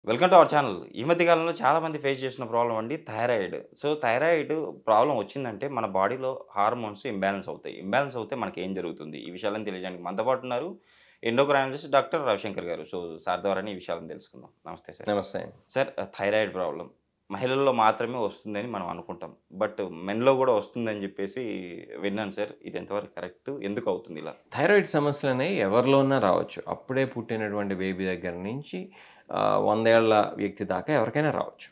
Welcome to our channel. ఈ మధ్య కాలంలో చాలామంది ఫేస్ చేసిన ప్రాబ్లమ్ అండి థైరాయిడ్. సో, థైరాయిడ్ ప్రాబ్లమ్ వచ్చిందంటే మన బాడీలో హార్మోన్స్ ఇంబాలెన్స్ అవుతాయి. ఇంబాలెన్స్ అవుతే మనకేం జరుగుతుంది? ఈ విషయాలను తెలియజేయడానికి మనతో పాటు ఉన్నారు ఎండోక్రైనాలజిస్ట్ డాక్టర్ రవిశంకర్ గారు. సో, సార్ ద్వారానే ఈ విషయాలను తెలుసుకుందాం. నమస్తే సార్. నమస్తే అండి. సార్ థైరాయిడ్ ప్రాబ్లమ్ మహిళల్లో మాత్రమే వస్తుందని మనం అనుకుంటాం. బట్ మెన్‌లో కూడా వస్తుందని చెప్పేసి విన్నాను సార్. ఇది ఎంతవరకు కరెక్ట్? ఎందుకు అవుతుంది ఇలా? థైరాయిడ్ సమస్యలనేవి ఎవరిలో ఉన్నా రావచ్చు. అప్పుడే పుట్టినటువంటి బేబీ దగ్గర నుంచి 100 ఏళ్ల వ్యక్తి దాకా ఎవరికైనా రావచ్చు.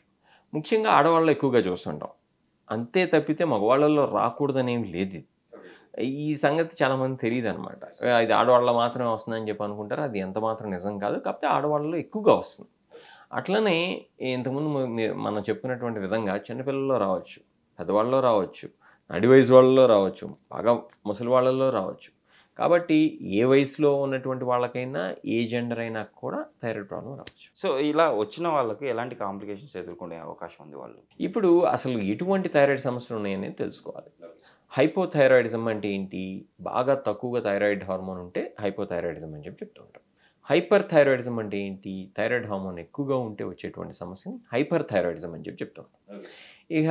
ముఖ్యంగా ఆడవాళ్ళలో ఎక్కువగా చూస్తుంటాం. అంతే తప్పితే మగవాళ్ళలో రాకూడదనేమి లేదిది. ఈ సంగతి చాలామందికి తెలీదనమాట. ఇది ఆడవాళ్ళలో మాత్రమే వస్తుందని చెప్పి అనుకుంటారు. అది ఎంత మాత్రం నిజం కాదు. కాకపోతే ఆడవాళ్ళలో ఎక్కువగా వస్తుంది. అట్లనే ఇంతకుముందు మనం చెప్పుకున్నటువంటి విధంగా చిన్నపిల్లల్లో రావచ్చు, పెద్దవాళ్ళలో రావచ్చు, నడి వయసు వాళ్ళలో రావచ్చు, బాగా ముసలి వాళ్ళలో రావచ్చు. కాబట్టి ఏ వయసులో ఉన్నటువంటి వాళ్ళకైనా, ఏ జెండర్ అయినా కూడా థైరాయిడ్ ప్రాబ్లమ్ రావచ్చు. సో, ఇలా వచ్చిన వాళ్ళకి ఎలాంటి కాంప్లికేషన్స్ ఎదుర్కొనే అవకాశం ఉంది వాళ్ళు? ఇప్పుడు అసలు ఎటువంటి థైరాయిడ్ సమస్యలు ఉన్నాయనేది తెలుసుకోవాలి. హైపోథైరాయిడిజం అంటే ఏంటి? బాగా తక్కువగా థైరాయిడ్ హార్మోన్ ఉంటే హైపోథైరాయిడిజం అని చెప్పి చెప్తూ ఉంటాం. హైపర్ థైరాయిడిజం అంటే ఏంటి? థైరాయిడ్ హార్మోన్ ఎక్కువగా ఉంటే వచ్చేటువంటి సమస్యని హైపర్ థైరాయిడిజం అని చెప్పి చెప్తూ ఉంటాం. ఇక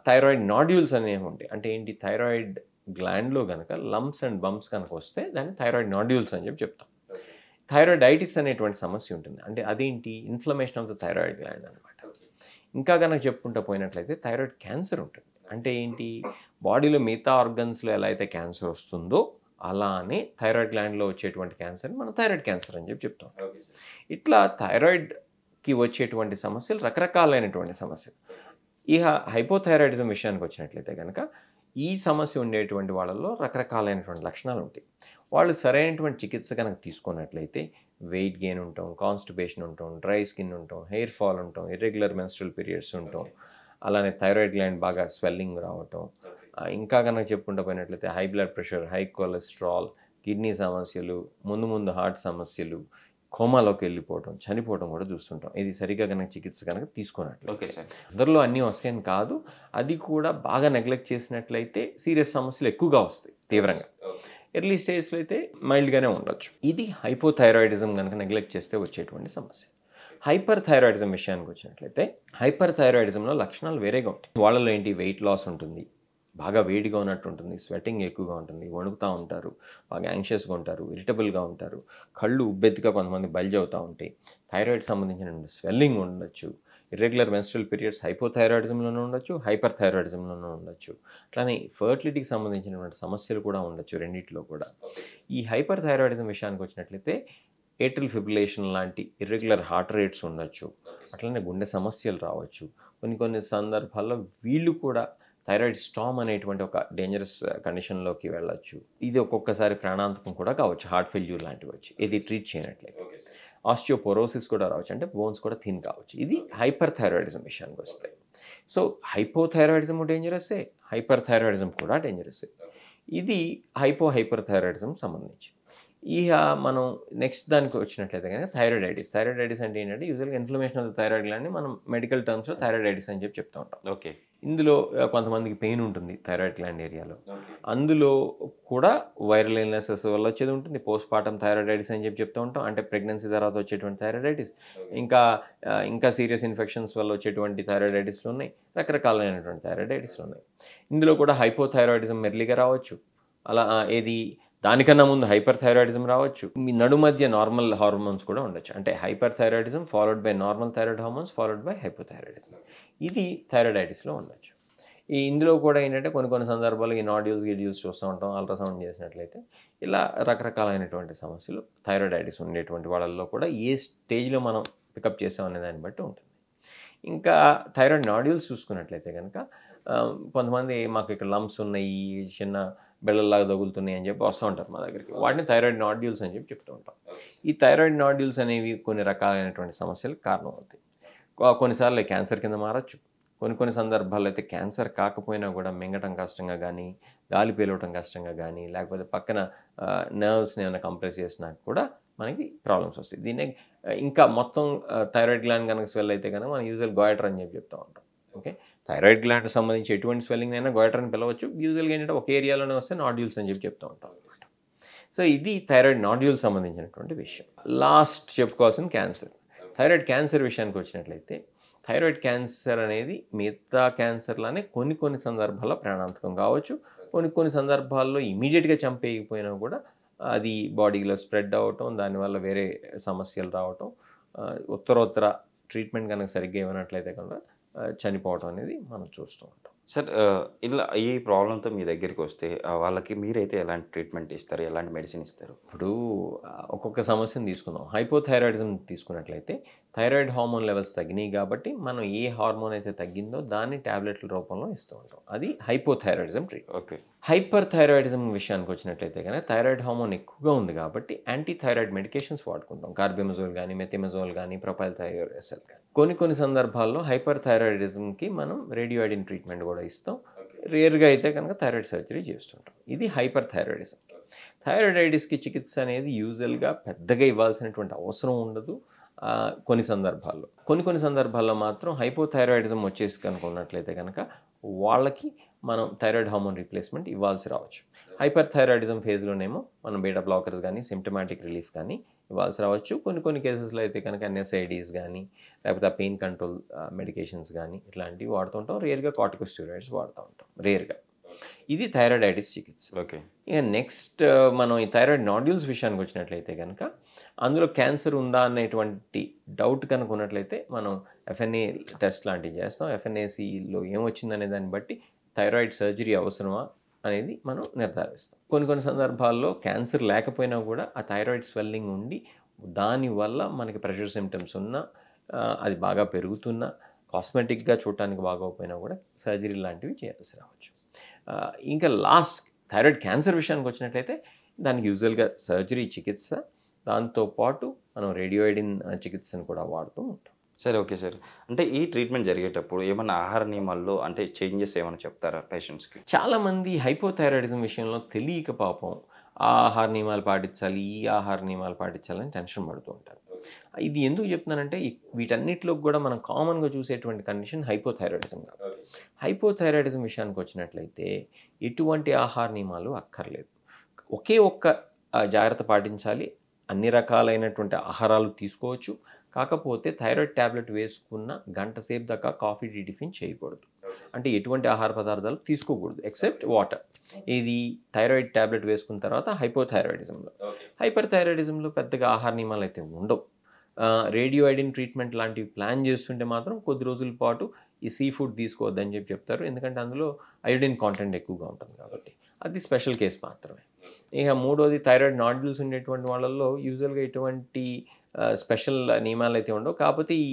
థైరాయిడ్ నాడ్యూల్స్ అనేవి ఉంటాయి. అంటే ఏంటి? థైరాయిడ్ గ్లాండ్లో కనుక లంప్స్ అండ్ బంప్స్ కనుక వస్తే దాన్ని థైరాయిడ్ నాడ్యూల్స్ అని చెప్పి చెప్తాం. థైరాయిడైటిస్ అనేటువంటి సమస్య ఉంటుంది. అంటే అదేంటి? Inflammation of the thyroid gland అనమాట. ఇంకా కనుక చెప్పుకుంటూ పోయినట్లయితే థైరాయిడ్ క్యాన్సర్ ఉంటుంది. అంటే ఏంటి? బాడీలో మిగతా ఆర్గన్స్లో ఎలా అయితే క్యాన్సర్ వస్తుందో అలానే థైరాయిడ్ గ్లాండ్లో వచ్చేటువంటి క్యాన్సర్ని మనం థైరాయిడ్ క్యాన్సర్ అని చెప్పి చెప్తాం. ఇట్లా థైరాయిడ్కి వచ్చేటువంటి సమస్యలు రకరకాలైనటువంటి సమస్యలు. ఇక హైపోథైరాయిడిజం విషయానికి వచ్చినట్లయితే కనుక ఈ సమస్య ఉండేటువంటి వాళ్ళల్లో రకరకాలైనటువంటి లక్షణాలు ఉంటాయి. వాళ్ళు సరైనటువంటి చికిత్స కనుక తీసుకున్నట్లయితే వెయిట్ గెయిన్ ఉంటాం, కాన్స్టిపేషన్ ఉంటాం, డ్రై స్కిన్ ఉంటాం, హెయిర్ ఫాల్ ఉంటాం, ఇర్రెగ్యులర్ మెన్స్ట్రల్ పీరియడ్స్ ఉంటాం, అలానే థైరాయిడ్ గ్లాండ్ బాగా స్వెల్లింగ్ రావటం, ఇంకా కనుక చెప్పుకుంటూ పోయినట్లయితే high blood pressure, high cholesterol, kidney సమస్యలు, ముందు ముందు హార్ట్ సమస్యలు, కోమాలోకి వెళ్ళిపోవటం, చనిపోవటం కూడా చూస్తుంటాం. ఇది సరిగ్గా కనుక చికిత్స కనుక తీసుకున్నట్లయితే. Okay sir. అందరిలో అన్నీ వస్తాయని కాదు, అది కూడా బాగా నెగ్లెక్ట్ చేసినట్లయితే సీరియస్ సమస్యలు ఎక్కువగా వస్తాయి తీవ్రంగా. ఎర్లీ స్టేజ్లో అయితే మైల్డ్గానే ఉండొచ్చు. ఇది హైపోథైరాయిడిజం కనుక నెగ్లెక్ట్ చేస్తే వచ్చేటువంటి సమస్య. హైపర్ థైరాయిడిజం విషయానికి వచ్చినట్లయితే హైపర్ థైరాయిడిజంలో లక్షణాలు వేరేగా ఉంటాయి. వాళ్ళలో ఏంటి? వెయిట్ లాస్ ఉంటుంది, బాగా వేడిగా ఉన్నట్టు ఉంటుంది, స్వెట్టింగ్ ఎక్కువగా ఉంటుంది, వణుకుతూ ఉంటారు, బాగా యాంగ్షియస్గా ఉంటారు, ఇరిటబుల్గా ఉంటారు, కళ్ళు ఉబ్బెత్తుగా కొంతమంది బల్జ్ అవుతూ ఉంటాయి, థైరాయిడ్ సంబంధించిన స్వెల్లింగ్ ఉండొచ్చు, ఇర్రెగ్యులర్ మెన్స్ట్రల్ పీరియడ్స్ హైపోథైరాయిడిజంలోనూ ఉండొచ్చు, హైపర్ థైరాయిడిజంలోనూ ఉండొచ్చు. అట్లానే ఫర్టిలిటీకి సంబంధించినటువంటి సమస్యలు కూడా ఉండొచ్చు రెండింటిలో కూడా. ఈ హైపర్ థైరాయిడిజం విషయానికి వచ్చినట్లయితే ఏట్రిల్ ఫిబ్రిలేషన్ లాంటి ఇర్రెగ్యులర్ హార్ట్ రేట్స్ ఉండొచ్చు, అట్లనే గుండె సమస్యలు రావచ్చు. కొన్ని సందర్భాల్లో వీళ్ళు కూడా థైరాయిడ్ స్టామ్ అనేటువంటి ఒక డేంజరస్ కండిషన్లోకి వెళ్ళచ్చు. ఇది ఒక్కొక్కసారి ప్రాణాంతకం కూడా కావచ్చు, హార్ట్ ఫెయిల్యూర్ లాంటివి వచ్చి ఇది ట్రీట్ చేయనట్లయితే. ఆస్టియోపోరోసిస్ కూడా రావచ్చు, అంటే బోన్స్ కూడా థిన్ కావచ్చు. ఇది హైపర్ థైరాయిడిజం విషయానికి వస్తాయి. సో హైపోథైరాయిడిజం డేంజరసే, హైపర్ థైరాయిడిజం కూడా డేంజరసే. ఇది హైపర్ థైరాయిడిజం సంబంధించి. ఇక మనం నెక్స్ట్ దానికి వచ్చినట్లయితే కనుక థైరాయిడైటిస్. థైరాయిడైటిస్ అంటే ఏంటంటే యూజువల్గా ఇన్ఫ్లమేషన్ ఆఫ్ ద థైరాయిడ్ గ్లాండ్ని మనం మెడికల్ టర్మ్స్లో థైరాయిడైటిస్ అని చెప్పి చెప్తూ ఉంటాం. ఓకే. ఇందులో కొంతమందికి పెయిన్ ఉంటుంది థైరాయిడ్ గ్లాండ్ ఏరియాలో. అందులో కూడా వైరల్ ఇల్నెసెస్ వల్ల వచ్చేది ఉంటుంది. పోస్ట్ పార్టమ్ థైరాయిడైటిస్ అని చెప్పి చెప్తూ ఉంటాం, అంటే ప్రెగ్నెన్సీ తర్వాత వచ్చేటువంటి థైరాయిడైటిస్. ఇంకా సీరియస్ ఇన్ఫెక్షన్స్ వల్ల వచ్చేటువంటి థైరాయిడైటిస్లు ఉన్నాయి, రకరకాలైనటువంటి థైరాయిడైటిస్లు ఉన్నాయి. ఇందులో కూడా హైపోథైరాయిడిజం మెర్లీగా రావచ్చు. అలా దానికన్నా ముందు హైపర్ థైరాయిడిజం రావచ్చు. మీ మధ్య నార్మల్ హార్మోన్స్ కూడా ఉండొచ్చు. అంటే hyper thyroidism followed by normal thyroid hormones followed by hypothyroidism. ఇది థైరాయిడైటిస్లో ఉండొచ్చు. ఇందులో కూడా ఏంటంటే కొన్ని సందర్భాల్లో ఈ గిడ్యూల్స్ చూస్తూ ఉంటాం, అల్ట్రాసౌండ్ చేసినట్లయితే ఇలా రకరకాలైనటువంటి సమస్యలు థైరాయిడైటిస్ ఉండేటువంటి వాళ్ళల్లో కూడా ఏ స్టేజ్లో మనం పికప్ చేసామనే దాన్ని బట్టి ఉంటుంది. ఇంకా థైరాయిడ్ నాడ్యూల్స్ చూసుకున్నట్లయితే కనుక కొంతమంది మాకు ఇక్కడ లంప్స్ ఉన్నాయి, చిన్న బెళ్ళల్లాగా తగులుతున్నాయి అని చెప్పి వస్తూ ఉంటారు మా దగ్గరికి. వాటిని థైరాయిడ్ నాడ్యూల్స్ అని చెప్పి చెప్తూ ఉంటాం. ఈ థైరాయిడ్ నాడ్యూల్స్ అనేవి కొన్ని రకాలైనటువంటి సమస్యలకు కారణం అవుతాయి. కొన్నిసార్లు క్యాన్సర్ కింద మారచ్చు. కొన్ని సందర్భాల్లో అయితే క్యాన్సర్ కాకపోయినా కూడా మింగటం కష్టంగా కానీ, గాలి పీలవటం కష్టంగా కానీ, లేకపోతే పక్కన నర్వ్స్ని ఏమైనా కంప్రెస్ చేసినా కూడా మనకి ప్రాబ్లమ్స్ వస్తాయి. దీన్నే ఇంకా మొత్తం థైరాయిడ్ గ్లాండ్ కనుక స్వెల్ అయితే కనుక మనం యూజువల్ గాయిటర్ అని చెప్పి చెప్తూ ఉంటాం. ఓకే, థైరాయిడ్ గ్లాండ్కి సంబంధించి ఎటువంటి స్వెల్లింగ్ అయినా గాయిటర్ అని పిలవచ్చు. యూజువల్గా ఏంటంటే ఒక ఏరియాలోనే వస్తే నాడ్యూల్స్ అని చెప్పి చెప్తూ ఉంటాం అనమాట. సో ఇది థైరాయిడ్ నాడ్యూల్ సంబంధించినటువంటి విషయం. లాస్ట్ చెప్పుకోవాల్సిన క్యాన్సర్. థైరాయిడ్ క్యాన్సర్ విషయానికి వచ్చినట్లయితే థైరాయిడ్ క్యాన్సర్ అనేది మిగతా క్యాన్సర్లానే కొన్ని సందర్భాల్లో ప్రాణాంతకం కావచ్చు. కొన్ని సందర్భాల్లో ఇమీడియట్గా చంపేయకపోయినా కూడా అది బాడీలో స్ప్రెడ్ అవ్వటం, దానివల్ల వేరే సమస్యలు రావటం, ఉత్తరోత్తర ట్రీట్మెంట్ కనుక సరిగ్గా ఇవ్వనట్లయితే కనుక చనిపోవటం అనేది మనం చూస్తూ ఉంటాం. సార్ ఇలా ఈ ప్రాబ్లంతో మీ దగ్గరికి వస్తే వాళ్ళకి మీరైతే ఎలాంటి ట్రీట్మెంట్ ఇస్తారు? ఎలాంటి మెడిసిన్ ఇస్తారు? ఇప్పుడు ఒక్కొక్క సమస్యను తీసుకుందాం. హైపోథైరాయిడిజం తీసుకున్నట్లయితే థైరాయిడ్ హార్మోన్ లెవెల్స్ తగ్గినాయి కాబట్టి మనం ఏ హార్మోన్ అయితే తగ్గిందో దాన్ని టాబ్లెట్ల రూపంలో ఇస్తూ ఉంటాం. అది hypothyroidism treatment. Okay. Hyper thyroidism విషయానికి వచ్చినట్లయితే కనుక థైరాయిడ్ హార్మోన్ ఎక్కువగా ఉంది కాబట్టి యాంటీ థైరాయిడ్ మెడికేషన్స్ వాడుకుంటాం. కార్బెమజోల్ కానీ, మెథిమజోల్ కానీ, ప్రొపైల్ థైరోఎస్ఎల్ కానీ. కొన్ని సందర్భాల్లో హైపర్ థైరాయిడిజంకి మనం రేడియోఐడిన్ ట్రీట్మెంట్ కూడా ఇస్తాం. రేర్గా అయితే కనుక థైరాయిడ్ సర్జరీ చేస్తుంటాం. ఇది హైపర్ థైరాయిడిజం. థైరాయిడైటిస్కి చికిత్స అనేది యూజువల్గా పెద్దగా ఇవ్వాల్సినటువంటి అవసరం ఉండదు. కొన్ని సందర్భాల్లో మాత్రం హైపోథైరాయిడిజం వచ్చేసి కనుక ఉన్నట్లయితే కనుక వాళ్ళకి మనం థైరాయిడ్ హార్మోన్ రీప్లేస్మెంట్ ఇవ్వాల్సి రావచ్చు. హైపర్ థైరాయిడిజం ఫేజ్లోనేమో మనం బీటా బ్లాకర్స్ కానీ, సిమ్టమాటిక్ రిలీఫ్ కానీ ఇవ్వాల్సి రావచ్చు. కొన్ని కేసెస్లో అయితే కనుక ఎన్ఎస్ఐడీస్ కానీ, లేకపోతే పెయిన్ కంట్రోల్ మెడికేషన్స్ కానీ ఇట్లాంటివి వాడుతుంటాం. రేర్గా కార్టికోస్టెరాయిడ్స్ వాడుతూ ఉంటాం రేర్గా. ఇది థైరాయిడైటిస్ చికిత్స. ఓకే. ఇక నెక్స్ట్ మనం ఈ థైరాయిడ్ నాడ్యూల్స్ విషయానికి వచ్చినట్లయితే కనుక అందులో క్యాన్సర్ ఉందా అనేటువంటి డౌట్ కనుక ఉన్నట్లయితే మనం ఎఫ్ఎన్ఏ టెస్ట్ లాంటివి చేస్తాం. ఎఫ్ఎన్ఏసిలో ఏమొచ్చిందనే దాన్ని బట్టి థైరాయిడ్ సర్జరీ అవసరమా అనేది మనం నిర్ధారిస్తాం. కొన్ని సందర్భాల్లో క్యాన్సర్ లేకపోయినా కూడా ఆ థైరాయిడ్ స్వెల్లింగ్ ఉండి దానివల్ల మనకి ప్రెషర్ సిమ్టమ్స్ ఉన్నా, అది బాగా పెరుగుతున్నా, కాస్మెటిక్గా చూడటానికి బాగోకపోయినా కూడా సర్జరీ లాంటివి చేయాల్సి రావచ్చు. ఇంకా లాస్ట్ థైరాయిడ్ క్యాన్సర్ విషయానికి వచ్చినట్లయితే దానికి యూజువల్గా సర్జరీ చికిత్స, దాంతోపాటు మనం రేడియోఐడిన్ చికిత్సను కూడా వాడుతూ ఉంటాం. సరే, ఓకే సార్. అంటే ఈ ట్రీట్మెంట్ జరిగేటప్పుడు ఏమన్నా ఆహార నియమాల్లో అంటే చేంజెస్ ఏమైనా చెప్తారా పేషెంట్స్కి? చాలామంది హైపోథైరాయిడిజం విషయంలో తెలియక పాపం ఆ ఆహార నియమాలు పాటించాలి, ఈ ఆహార నియమాలు పాటించాలని టెన్షన్ పడుతూ ఉంటారు. ఇది ఎందుకు చెప్తున్నానంటే వీటన్నిటిలో కూడా మనం కామన్గా చూసేటువంటి కండిషన్ హైపోథైరాయిడిజం కాదు. హైపోథైరాయిడిజం విషయానికి వచ్చినట్లయితే ఎటువంటి ఆహార నియమాలు అక్కర్లేదు. ఒకే ఒక్క జాగ్రత్త పాటించాలి. అన్ని రకాలైనటువంటి ఆహారాలు తీసుకోవచ్చు. కాకపోతే థైరాయిడ్ ట్యాబ్లెట్ వేసుకున్న గంట సేపు దాకా కాఫీ, టీ, టిఫిన్ చేయకూడదు. అంటే ఎటువంటి ఆహార పదార్థాలు తీసుకోకూడదు ఎక్సెప్ట్ వాటర్. ఇది థైరాయిడ్ ట్యాబ్లెట్ వేసుకున్న తర్వాత హైపోథైరాయిడిజంలో. హైపర్ థైరాయిడిజంలో పెద్దగా ఆహార నియమాలు అయితే ఉండవు. రేడియోఐడిన్ ట్రీట్మెంట్ లాంటివి ప్లాన్ చేస్తుంటే మాత్రం కొద్ది రోజుల పాటు ఈ సీ ఫుడ్ తీసుకోవద్దని చెప్తారు. ఎందుకంటే అందులో అయోడిన్ కాంటెంట్ ఎక్కువగా ఉంటుంది కాబట్టి. అది స్పెషల్ కేసు మాత్రమే. ఇక మూడోది థైరాయిడ్ నాడ్యూల్స్ ఉండేటువంటి వాళ్ళల్లో యూజువల్గా ఎటువంటి స్పెషల్ నియమాలు అయితే ఉండవు. కాకపోతే ఈ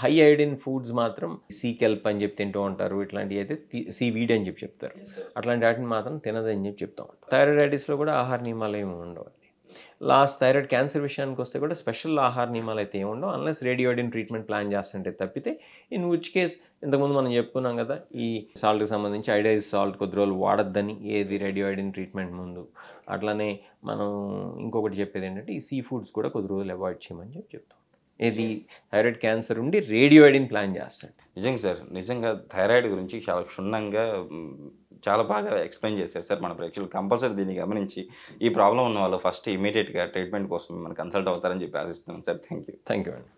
హై అయోడిన్ ఫుడ్స్ మాత్రం సీ కెల్ప్ అని చెప్పి తింటూ ఉంటారు. ఇట్లాంటివి అయితే సీ వీడ్ అని చెప్తారు. అట్లాంటి వాటిని మాత్రం తినదని చెప్తూ ఉంటారు. థైరాయిడైటిస్లో కూడా ఆహార నియమాలు ఏమి ఉండవు. లాస్ట్ థైరాయిడ్ క్యాన్సర్ విషయానికి వస్తే కూడా స్పెషల్ ఆహార నియమాలు అయితే ఏమి ఉండవు అన్లెస్ రేడియోఐడిన్ ట్రీట్మెంట్ ప్లాన్ చేస్తుంటే తప్పితే. ఇన్ విచ్ కేస్ ఇంతకుముందు మనం చెప్పుకున్నాం కదా, ఈ సాల్ట్కి సంబంధించి ఐడైజ్ సాల్ట్ కొద్ది రోజులు వాడద్దని ఏది రేడియోఐడిన్ ట్రీట్మెంట్ ముందు. అట్లానే మనం ఇంకొకటి చెప్పేది ఏంటంటే ఈ సీ ఫుడ్స్ కూడా కొద్ది రోజులు అవాయిడ్ చేయమని చెప్తాం. ఇది థైరాయిడ్ క్యాన్సర్ ఉండి రేడియోఐడిన్ ప్లాన్ చేస్తాడు. నిజంగా సార్, నిజంగా థైరాయిడ్ గురించి చాలా క్షుణ్ణంగా చాలా బాగా ఎక్స్ప్లెయిన్ చేశారు సార్. మన ప్రేక్షకులు కంపల్సరీ దీన్ని గమనించి ఈ ప్రాబ్లం ఉన్న వాళ్ళు ఫస్ట్ ఇమీడియట్గా ట్రీట్మెంట్ కోసం మనం కన్సల్ట్ అవుతారని చెప్పి ఆశిస్తున్నాం సార్. థ్యాంక్ యూ అండి.